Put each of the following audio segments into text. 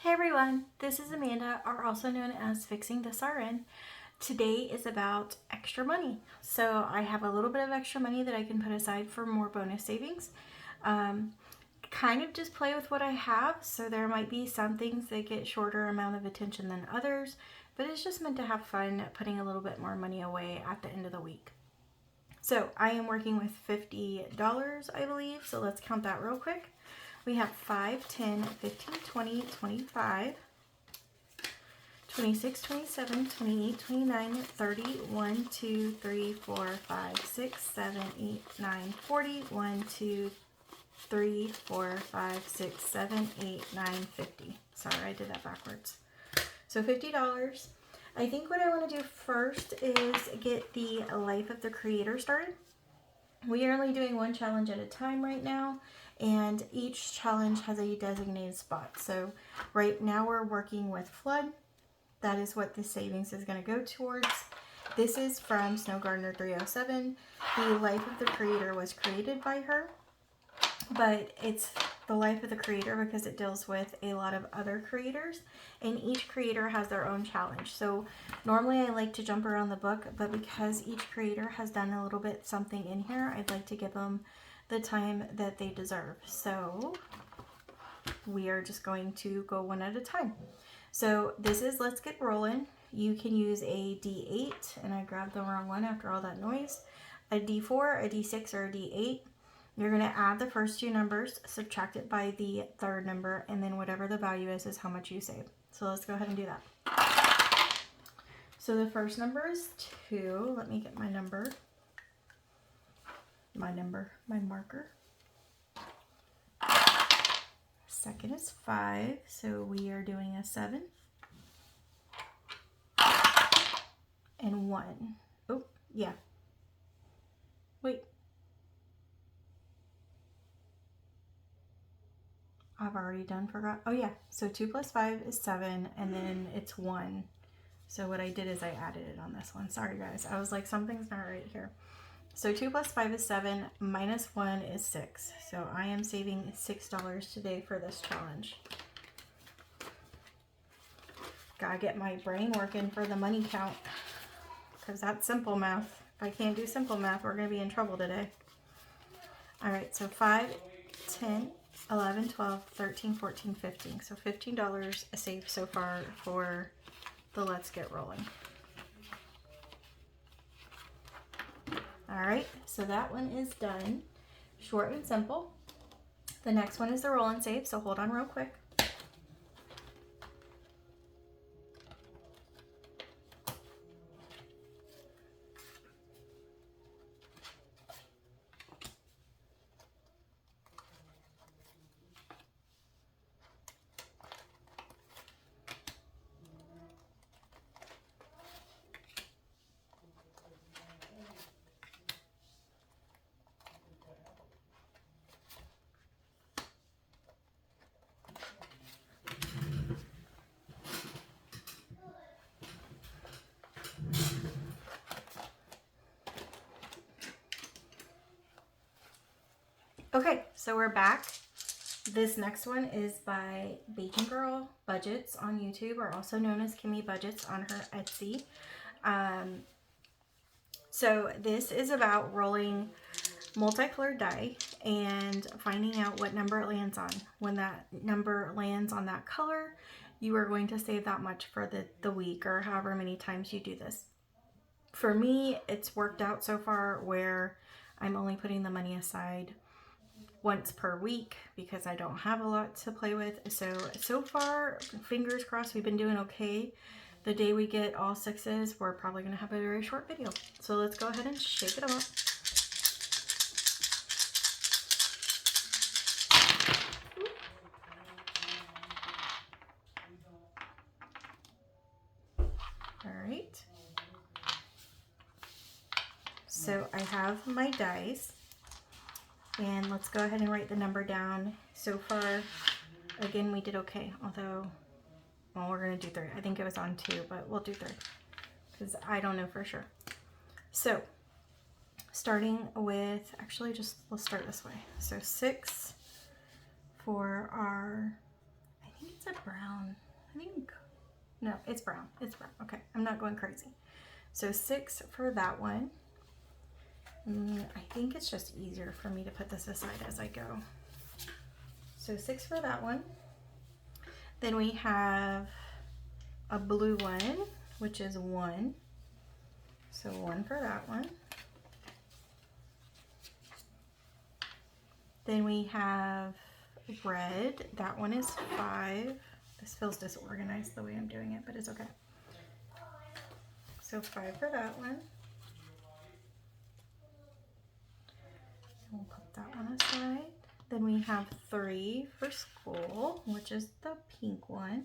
Hey everyone, this is Amanda, or also known as Fixing This RN. Today is about extra money. So I have a little bit of extra money that I can put aside for more bonus savings. Kind of just play with what I have, so there might be some things that get shorter amount of attention than others, but it's just meant to have fun putting a little bit more money away at the end of the week. So I am working with $50, I believe, so let's count that real quick. We have 5, 10, 15, 20, 25, 26, 27, 28, 29, 30, 1, 2, 3, 4, 5, 6, 7, 8, 9, 40, 1, 2, 3, 4, 5, 6, 7, 8, 9, 50. Sorry, I did that backwards. So $50. I think what I want to do first is get the Life of the Creator started. We are only doing one challenge at a time right now, and each challenge has a designated spot. So right now we're working with Flood. That is what the savings is going to go towards. This is from Snow Gardener 307. The Life of the Creator was created by her, but it's the Life of the Creator because it deals with a lot of other creators, and each creator has their own challenge. So normally I like to jump around the book, but because each creator has done a little bit something in here, I'd like to give them the time that they deserve. So we are just going to go one at a time. So this is Let's Get Rolling. You can use a D8, and I grabbed the wrong one after all that noise, a D4, a D6, or a D8. You're going to add the first two numbers, subtract it by the third number, and then whatever the value is how much you save. So let's go ahead and do that. So the first number is 2. Let me get my number. My marker. Second is 5, so we are doing a 7. And 1. Oh, yeah. Wait. I've already forgot. Oh yeah, so 2 plus 5 is 7, and then it's 1. So what I did is I added it on this one. Sorry guys, I was like, something's not right here. So 2 plus 5 is 7, minus 1 is 6. So I am saving $6 today for this challenge. Gotta get my brain working for the money count, because that's simple math. If I can't do simple math, we're gonna be in trouble today. All right, so 5, 10, 11, 12, 13, 14, 15. So $15 saved so far for the Let's Get Rolling. All right, so that one is done. Short and simple. The next one is the Roll and Save, so hold on real quick. Okay, so we're back. This next one is by Baking Girl Budgets on YouTube, or also known as Kimmy Budgets on her Etsy. So this is about rolling multicolored die and finding out what number it lands on. When that number lands on that color, you are going to save that much for the week, or however many times you do this. For me, it's worked out so far where I'm only putting the money aside once per week because I don't have a lot to play with. So far, fingers crossed, we've been doing okay. The day we get all 6s, we're probably going to have a very short video. So let's go ahead and shake it up. All right. So I have my dice, and let's go ahead and write the number down. So far, again, we did okay, although, well, we're going to do 3. I think it was on 2, but we'll do 3 because I don't know for sure. So starting with, actually, let's start this way. So 6 for our, I think it's a brown. No, it's brown. It's brown. Okay, I'm not going crazy. So 6 for that one. I think it's just easier for me to put this aside as I go. So 6 for that one. Then we have a blue one, which is 1. So 1 for that one. Then we have red. That one is 5. This feels disorganized the way I'm doing it, but it's okay. So 5 for that one. We'll put that one aside. Then we have 3 for school, which is the pink one.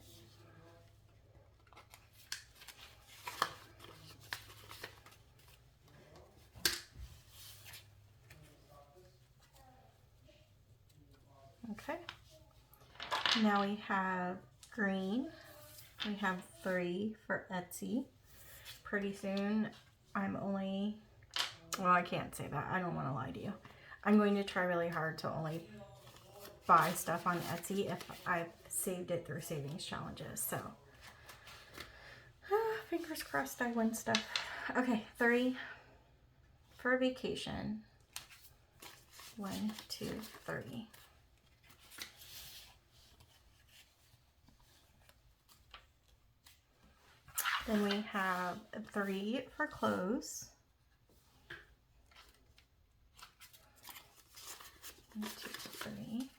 Okay. Now we have green. We have 3 for Etsy. Pretty soon, well, I can't say that. I don't want to lie to you. I'm going to try really hard to only buy stuff on Etsy if I've saved it through savings challenges. So, fingers crossed I win stuff. Okay, 3 for vacation. 1, 2, 3. Then we have 3 for clothes. 1, 2, 3.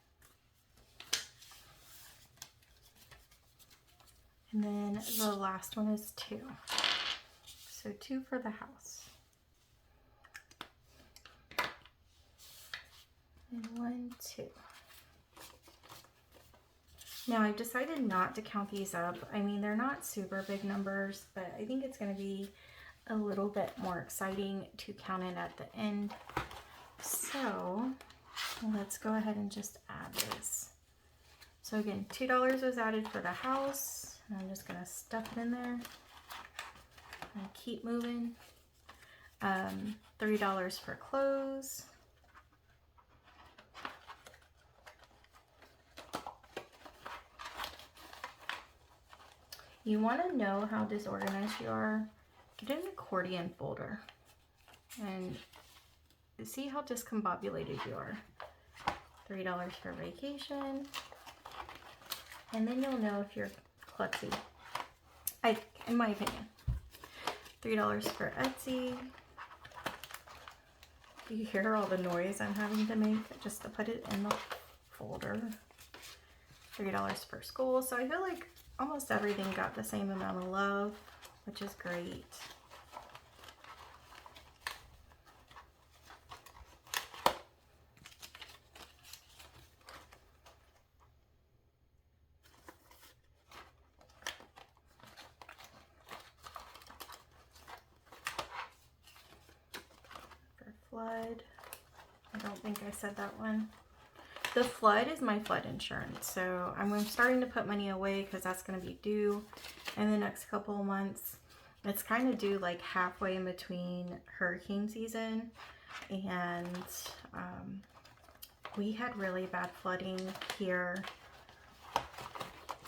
And then the last one is 2. So 2 for the house. And 1, 2. Now I've decided not to count these up. I mean, they're not super big numbers, but I think it's going to be a little bit more exciting to count it at the end. So let's go ahead and just add this. So again, $2 was added for the house. And I'm just going to stuff it in there and keep moving. $3 for clothes. You want to know how disorganized you are? Get an accordion folder and see how discombobulated you are. $3 for vacation. And then you'll know if you're klutzy. In my opinion. $3 for Etsy. You hear all the noise I'm having to make just to put it in the folder. $3 for school. So I feel like almost everything got the same amount of love, which is great. For flood, I don't think I said that one. The flood is my flood insurance, so I'm starting to put money away because that's going to be due in the next couple of months. It's kind of due like halfway in between hurricane season, and we had really bad flooding here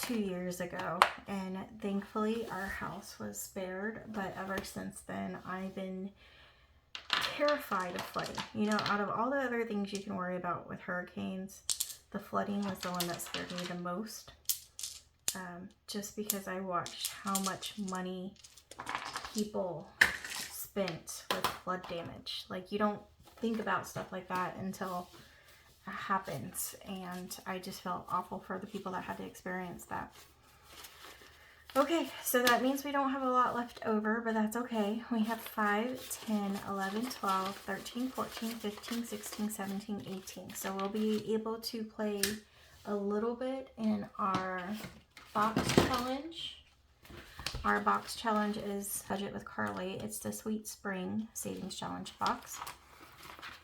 2 years ago, and thankfully our house was spared, but ever since then I've been terrified of flooding. You know, out of all the other things you can worry about with hurricanes, the flooding was the one that scared me the most. Just because I watched how much money people spent with flood damage. Like, you don't think about stuff like that until it happens, and I just felt awful for the people that had to experience that. Okay, so that means we don't have a lot left over, but that's okay. We have 5, 10, 11, 12, 13, 14, 15, 16, 17, 18. So we'll be able to play a little bit in our box challenge. Our box challenge is Budget with Carly. It's the Sweet Spring Savings Challenge box.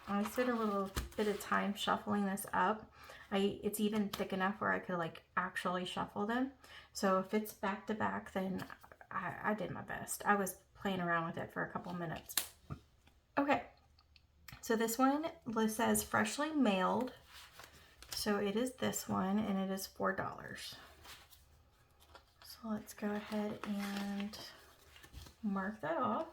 I spent a little bit of time shuffling this up. It's even thick enough where I could like actually shuffle them. So if it's back to back, then I did my best. I was playing around with it for a couple minutes. Okay, so this one says freshly mailed. So it is this one, and it is $4. So So let's go ahead and mark that off.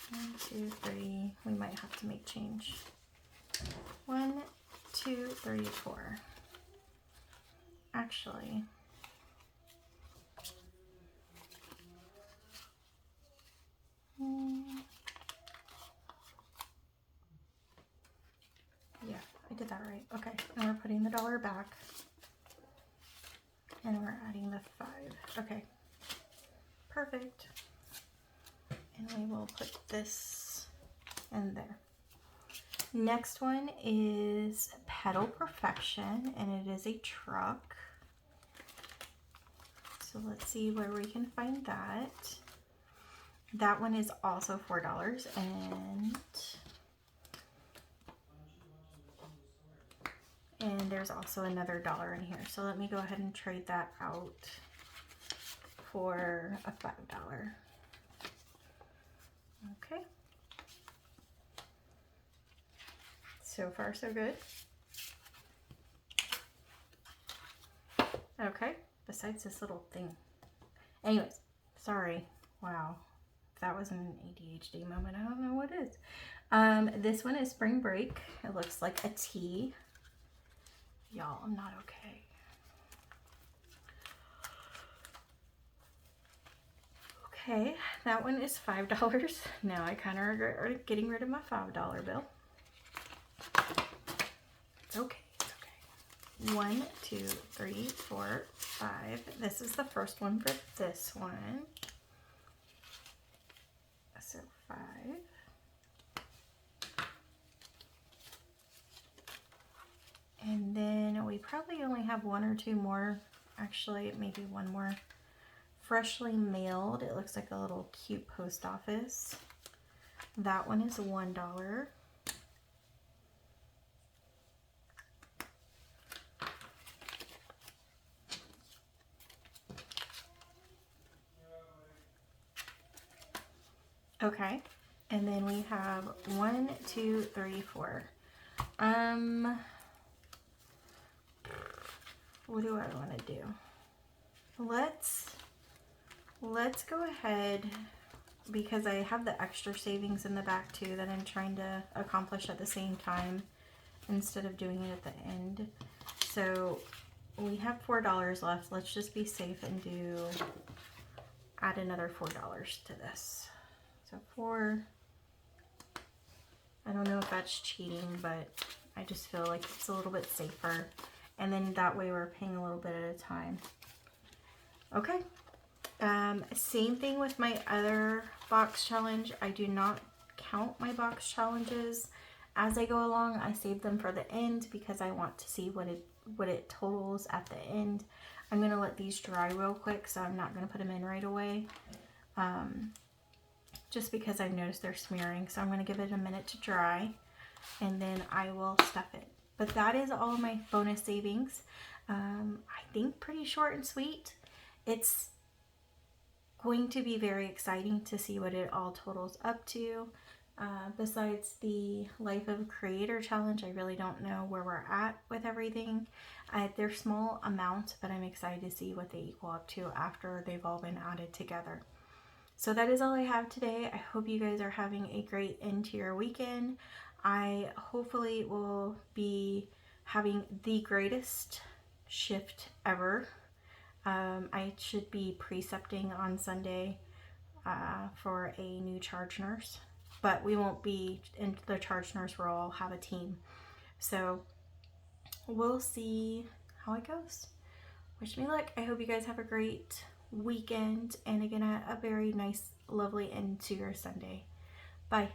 One, two, three. We might have to make change. 1, 2, 3, 4. Actually, yeah, I did that right. Okay, and we're putting the dollar back, and we're adding the 5. Okay, perfect. And we will put this in there. Next one is Pedal Perfection, and it is a truck. So let's see where we can find that. That one is also $4, and there's also another $1 in here. So let me go ahead and trade that out for a $5. Okay. So far, so good. Okay, besides this little thing. Anyways, sorry. Wow. If that was an ADHD moment, I don't know what is. This one is Spring Break. It looks like a T. Y'all, I'm not okay. Okay, that one is $5. Now I kind of regret getting rid of my $5 bill. It's okay, it's okay. 1, 2, 3, 4, 5. This is the first one for this one. So 5. And then we probably only have 1 or 2 more. Actually, maybe 1 more. Freshly mailed. It looks like a little cute post office. That one is $1. Okay, and then we have 1, 2, 3, 4. What do I want to do? Let's go ahead, because I have the extra savings in the back too that I'm trying to accomplish at the same time instead of doing it at the end. So we have $4 left. Let's just be safe and add another $4 to this. So 4, I don't know if that's cheating, but I just feel like it's a little bit safer. And then that way we're paying a little bit at a time. Okay. Same thing with my other box challenge. I do not count my box challenges as I go along. I save them for the end because I want to see what it totals at the end. I'm going to let these dry real quick, so I'm not going to put them in right away. Just because I've noticed they're smearing. So I'm going to give it a minute to dry, and then I will stuff it. But that is all of my bonus savings. I think pretty short and sweet. It's going to be very exciting to see what it all totals up to. Besides the Life of a Creator challenge, I really don't know where we're at with everything. They're small amounts, but I'm excited to see what they equal up to after they've all been added together. So that is all I have today. I hope you guys are having a great end to your weekend. I hopefully will be having the greatest shift ever. I should be precepting on Sunday for a new charge nurse, but we won't be in the charge nurse role. I'll have a team. So we'll see how it goes. Wish me luck. I hope you guys have a great weekend, and again, a very nice, lovely end to your Sunday. Bye.